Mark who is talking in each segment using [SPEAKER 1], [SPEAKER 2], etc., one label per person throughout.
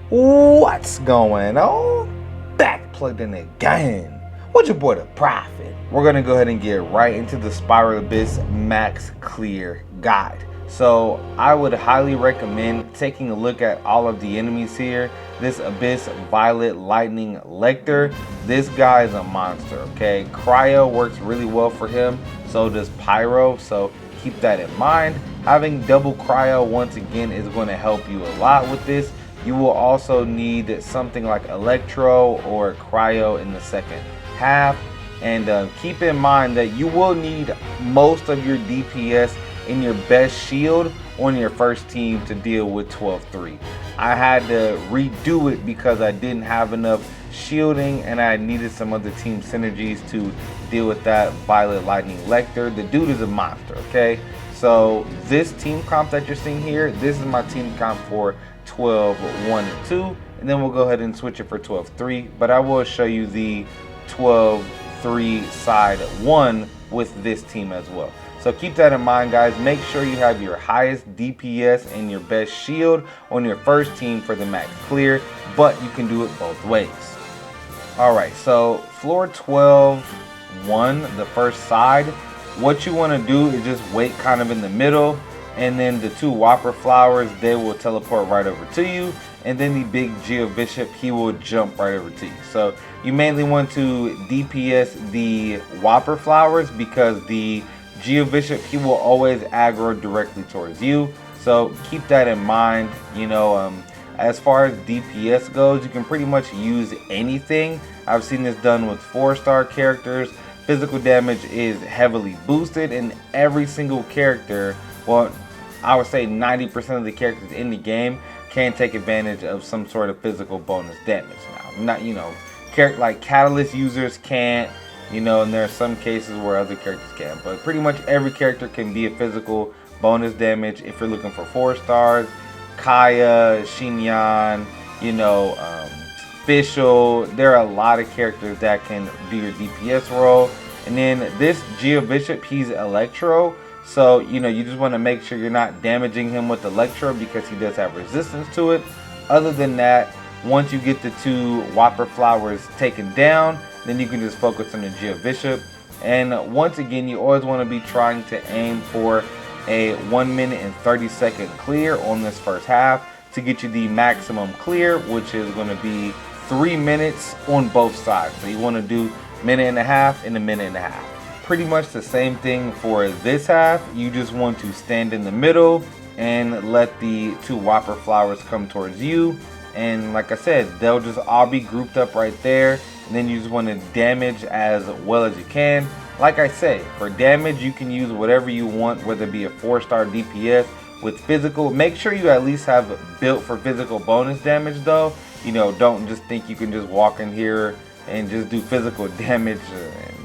[SPEAKER 1] What's going on? Back plugged in again. With your boy the Prophet. We're gonna go ahead and get right into the Spiral Abyss Max Clear Guide. So I would highly recommend taking a look at all of the enemies here. This Abyss Violet Lightning Lector, this guy is a monster, okay? Cryo works really well for him, so does Pyro, so keep that in mind. Having double Cryo once again is going to help you a lot with this. You will also need something like Electro or Cryo in the second half. And keep in mind that you will need most of your DPS in your best shield on your first team to deal with 12-3. I had to redo it because I didn't have enough shielding and I needed some other team synergies to deal with that Violet Lightning Lector. The dude is a monster, okay? So this team comp that you're seeing here, this is my team comp for 12-1 and 2, and then we'll go ahead and switch it for 12-3, but I will show you the 12-3 side 1 with this team as well. So keep that in mind, guys. Make sure you have your highest DPS and your best shield on your first team for the max clear, but you can do it both ways. Alright, so floor 12-1, the first side, what you want to do is just wait kind of in the middle, and then the two Whopper Flowers, they will teleport right over to you, and then the big Geo Bishop, he will jump right over to you. So you mainly want to DPS the Whopper Flowers because the Geo Bishop, he will always aggro directly towards you. So keep that in mind. You know, as far as DPS goes, you can pretty much use anything. I've seen this done with 4-star characters. Physical damage is heavily boosted, and every single character, well, I would say 90% of the characters in the game can take advantage of some sort of physical bonus damage. Now, not, you know, like Catalyst users can't, you know, and there are some cases where other characters can, but pretty much every character can be a physical bonus damage if you're looking for 4 stars. Kaya, Xinyan, you know, Fischl, there are a lot of characters that can do your DPS role. And then this Geo Bishop, he's Electro. So, you know, you just want to make sure you're not damaging him with Electro because he does have resistance to it. Other than that, once you get the two Whopper Flowers taken down, then you can just focus on the Geo Bishop. And once again, you always want to be trying to aim for a 1 minute and 30-second clear on this first half to get you the maximum clear, which is going to be 3 minutes on both sides. So you want to do minute and a half and a minute and a half. Pretty much the same thing for this half. You just want to stand in the middle and let the two Whopper Flowers come towards you. And like I said, they'll just all be grouped up right there. And then you just want to damage as well as you can. Like I say, for damage, you can use whatever you want, whether it be a 4-star DPS with physical. Make sure you at least have built for physical bonus damage though. You know, don't just think you can just walk in here and just do physical damage.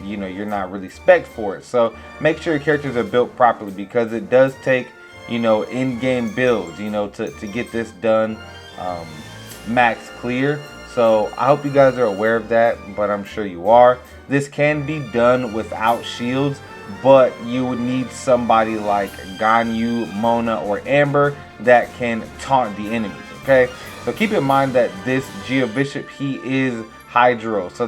[SPEAKER 1] You know, you're not really spec'd for it. So make sure your characters are built properly because it does take, you know, in-game builds, you know, to get this done max clear. So I hope you guys are aware of that, but I'm sure you are. This can be done without shields, but you would need somebody like Ganyu, Mona, or Amber that can taunt the enemies, okay? So keep in mind that this Geo Bishop, he is Hydro, so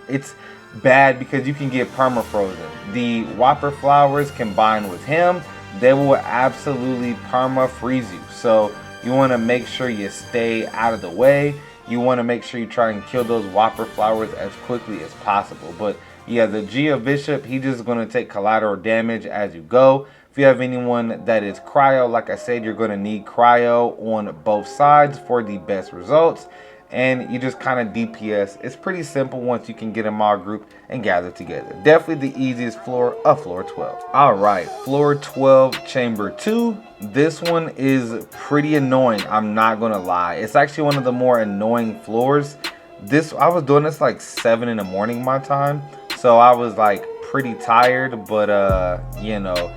[SPEAKER 1] it's bad because you can get perma-frozen. The Whopper Flowers combined with him, they will absolutely perma-freeze you. So you want to make sure you stay out of the way. You want to make sure you try and kill those Whopper Flowers as quickly as possible. But yeah, the Geo Bishop, he's just going to take collateral damage as you go. If you have anyone that is Cryo, like I said, you're going to need Cryo on both sides for the best results. And you just kind of DPS. It's pretty simple once you can get them all grouped and gathered together. Definitely the easiest floor of floor 12. Alright, floor 12, chamber 2. This one is pretty annoying, I'm not gonna lie. It's actually one of the more annoying floors. I was doing this like 7 in the morning my time, so I was like pretty tired, but you know,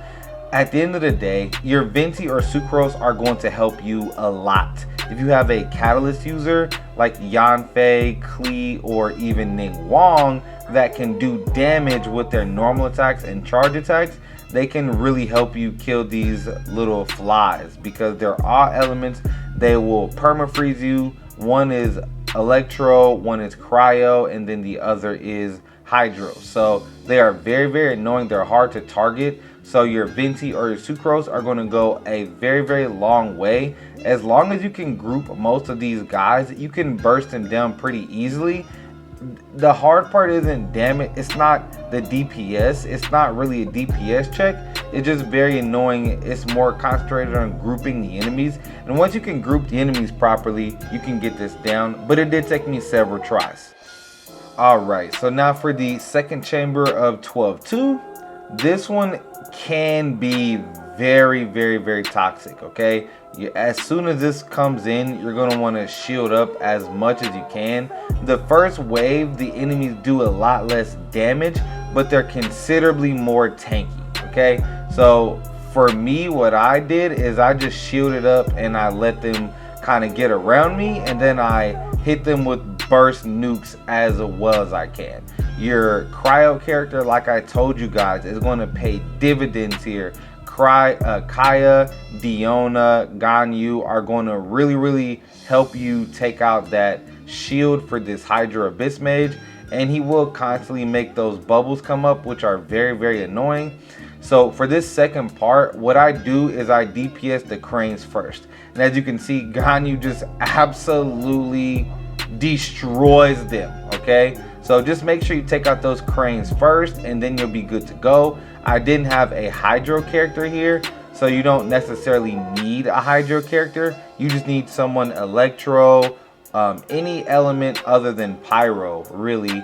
[SPEAKER 1] at the end of the day, your Venti or Sucrose are going to help you a lot. If you have a Catalyst user like Yanfei, Klee, or even Ning Wong that can do damage with their normal attacks and charge attacks, they can really help you kill these little flies because they're all elements. They will perma-freeze you One is Electro, one is Cryo, and then the other is Hydro. So they are very, very annoying. They're hard to target. So your Venti or your Sucrose are going to go a very, very long way. As long as you can group most of these guys, you can burst them down pretty easily. The hard part isn't damage. It's not the DPS. It's not really a DPS check. It's just very annoying. It's more concentrated on grouping the enemies. And once you can group the enemies properly, you can get this down. But it did take me several tries. Alright, so now for the second chamber of 12-2. This one can be very, very, very toxic, okay? As soon as this comes in, you're going to want to shield up as much as you can. The first wave, the enemies do a lot less damage, but they're considerably more tanky, okay? So for me, what I did is I just shielded up and I let them kind of get around me, and then I hit them with burst nukes as well as I can. Your Cryo character, like I told you guys, is going to pay dividends here. Kaya, Diona, Ganyu are going to really help you take out that shield for this Hydro Abyss Mage, and he will constantly make those bubbles come up, which are very, very annoying. So for this second part, what I do is I DPS the cranes first. And as you can see, Ganyu just absolutely destroys them, okay? So just make sure you take out those cranes first, and then you'll be good to go. I didn't have a Hydro character here, so you don't necessarily need a Hydro character. You just need someone Electro, any element other than Pyro, really,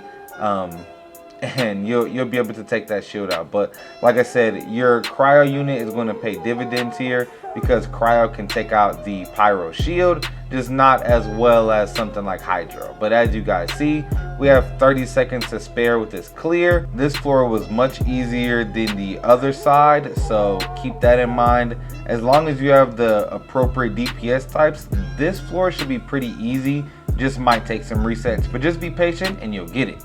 [SPEAKER 1] and you'll be able to take that shield out. But like I said, your Cryo unit is going to pay dividends here, because Cryo can take out the Pyro shield, just not as well as something like Hydro. But as you guys see, we have 30 seconds to spare with this clear. This floor was much easier than the other side, so keep that in mind. As long as you have the appropriate DPS types, this floor should be pretty easy. Just might take some resets, but just be patient and you'll get it.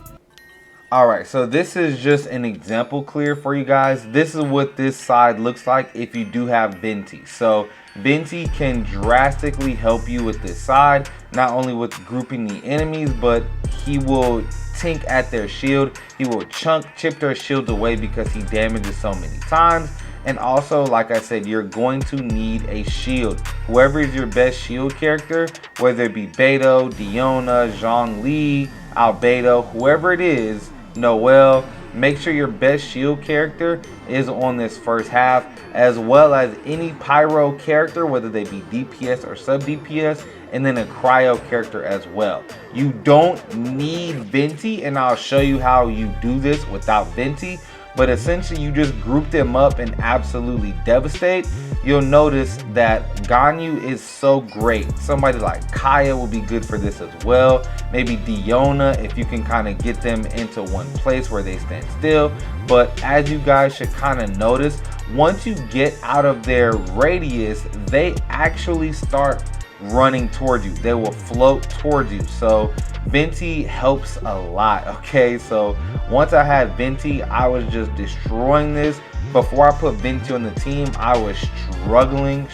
[SPEAKER 1] Alright, so this is just an example clear for you guys. This is what this side looks like if you do have Venti. So Venti can drastically help you with this side, not only with grouping the enemies, but he will tink at their shield. He will chip their shields away because he damages so many times. And also, like I said, you're going to need a shield. Whoever is your best shield character, whether it be Beto, Diona, Zhongli, Albedo, whoever it is, Noel, make sure your best shield character is on this first half, as well as any Pyro character, whether they be DPS or sub DPS, and then a Cryo character as well. You don't need Venti, and I'll show you how you do this without Venti. But essentially, you just group them up and absolutely devastate. You'll notice that Ganyu is so great. Somebody like Kaya will be good for this as well. Maybe Diona, if you can kind of get them into one place where they stand still. But as you guys should kind of notice, once you get out of their radius, they actually start running towards you. They will float towards you. So Venti helps a lot, okay? So once I had Venti, I was just destroying this. Before I put Venti on the team, I was struggling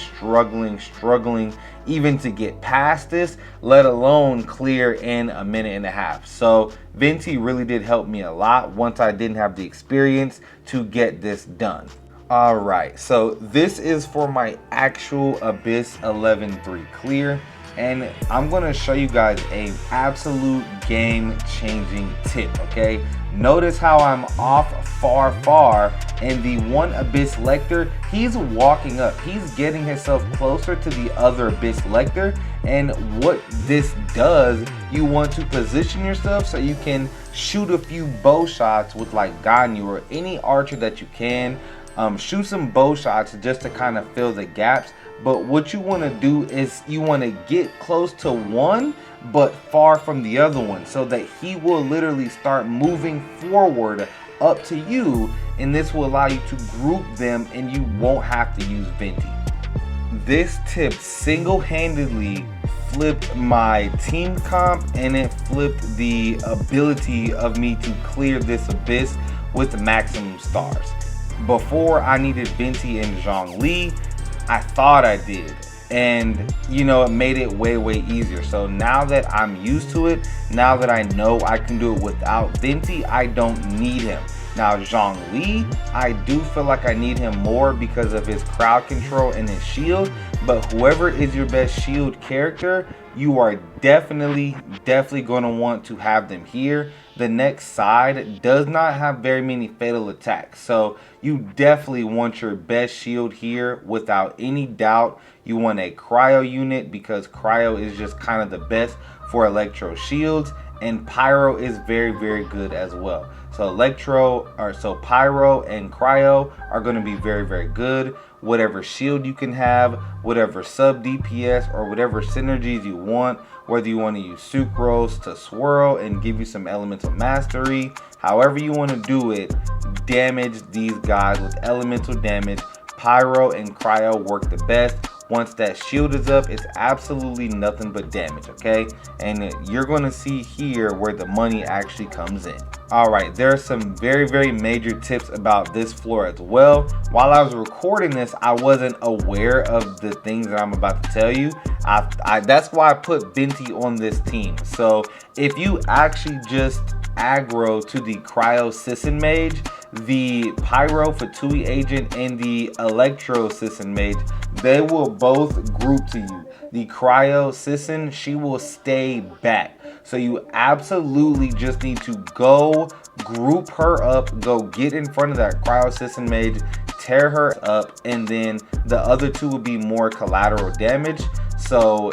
[SPEAKER 1] even to get past this, let alone clear in a minute and a half. So Venti really did help me a lot once I didn't have the experience to get this done. Alright, so this is for my actual Abyss 11-3 clear, and I'm going to show you guys a absolute game-changing tip, okay? Notice how I'm off far, and the one Abyss Lector, he's walking up. He's getting himself closer to the other Abyss Lector, and what this does, you want to position yourself so you can shoot a few bow shots with like Ganyu or any archer that you can. Shoot some bow shots just to kind of fill the gaps. But what you want to do is you want to get close to one but far from the other one, so that he will literally start moving forward up to you, and this will allow you to group them and you won't have to use Venti. This tip single-handedly flipped my team comp, and it flipped the ability of me to clear this Abyss with maximum stars. Before, I needed Venti and Zhongli. I thought I did. and you know, it made it way easier. So now that I'm used to it, now that I know I can do it without Venti, I don't need him. Now Zhongli, I do feel like I need him more because of his crowd control and his shield, but whoever is your best shield character, you are definitely going to want to have them here. The next side does not have very many fatal attacks, so you definitely want your best shield here without any doubt. You want a cryo unit because cryo is just kind of the best for electro shields, and pyro is very good as well. So pyro and cryo are going to be very good. Whatever shield you can have, whatever sub DPS or whatever synergies you want, whether you want to use sucrose to swirl and give you some elemental mastery, however you want to do it, damage these guys with elemental damage. Pyro and cryo work the best. Once that shield is up, it's absolutely nothing but damage, okay? And you're going to see here where the money actually comes in. All right, there are some very major tips about this floor as well. While I was recording this, I wasn't aware of the things that I'm about to tell you. That's why I put Venti on this team. So if you actually just aggro to the Cryo Sisson Mage, the Pyro Fatui Agent, and the Electro Sisson Mage, they will both group to you. The Cryo Sisson, she will stay back. So you absolutely just need to go group her up, go get in front of that Cryo Sisson Mage, tear her up, and then the other two will be more collateral damage. So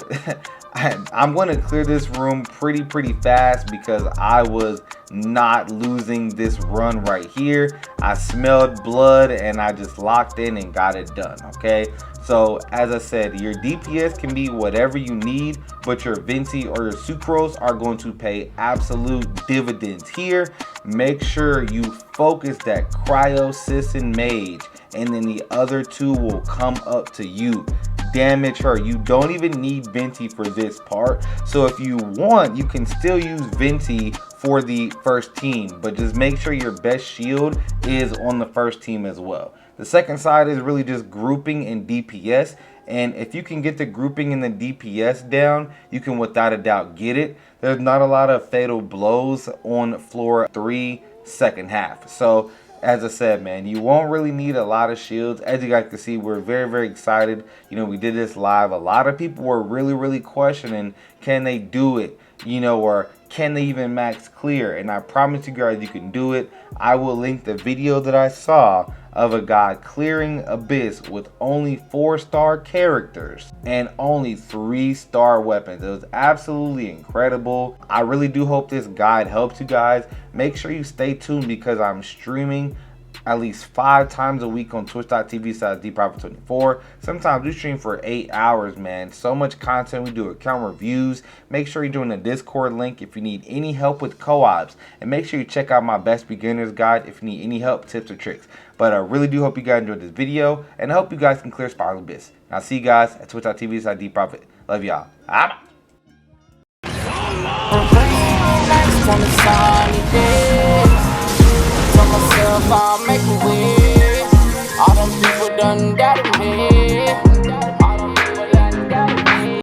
[SPEAKER 1] I'm going to clear this room pretty fast because I was not losing this run right here. I smelled blood and I just locked in and got it done, okay? So as I said, your DPS can be whatever you need, but your Venti or your Sucrose are going to pay absolute dividends here. Make sure you focus that Cryo Sisson Mage, and then the other two will come up to you. Damage her. You don't even need Venti for this part. So if you want, you can still use Venti for the first team, but just make sure your best shield is on the first team as well. The second side is really just grouping and DPS, and if you can get the grouping and the DPS down, you can without a doubt get it. There's not a lot of fatal blows on floor 3 second half. So as I said, man, you won't really need a lot of shields. As you guys can see, we're very excited. You know, we did this live. A lot of people were really questioning, can they do it? You know, or can they even max clear? And I promise you guys, you can do it. I will link the video that I saw of a guy clearing Abyss with only 4-star characters and only 3-star weapons. It was absolutely incredible. I really do hope this guide helps you guys. Make sure you stay tuned because I'm streaming at least 5 times a week on twitch.tv/dprophet24. Sometimes we stream for 8 hours, man. So much content. We do account reviews. Make sure you're doing the Discord link if you need any help with co-ops. And make sure you check out my best beginner's guide if you need any help, tips, or tricks. But I really do hope you guys enjoyed this video, and I hope you guys can clear Spiral Abyss. I'll see you guys at twitch.tv/dprophet. Love y'all. I'm out.
[SPEAKER 2] Myself, I'll make a wish. All them people done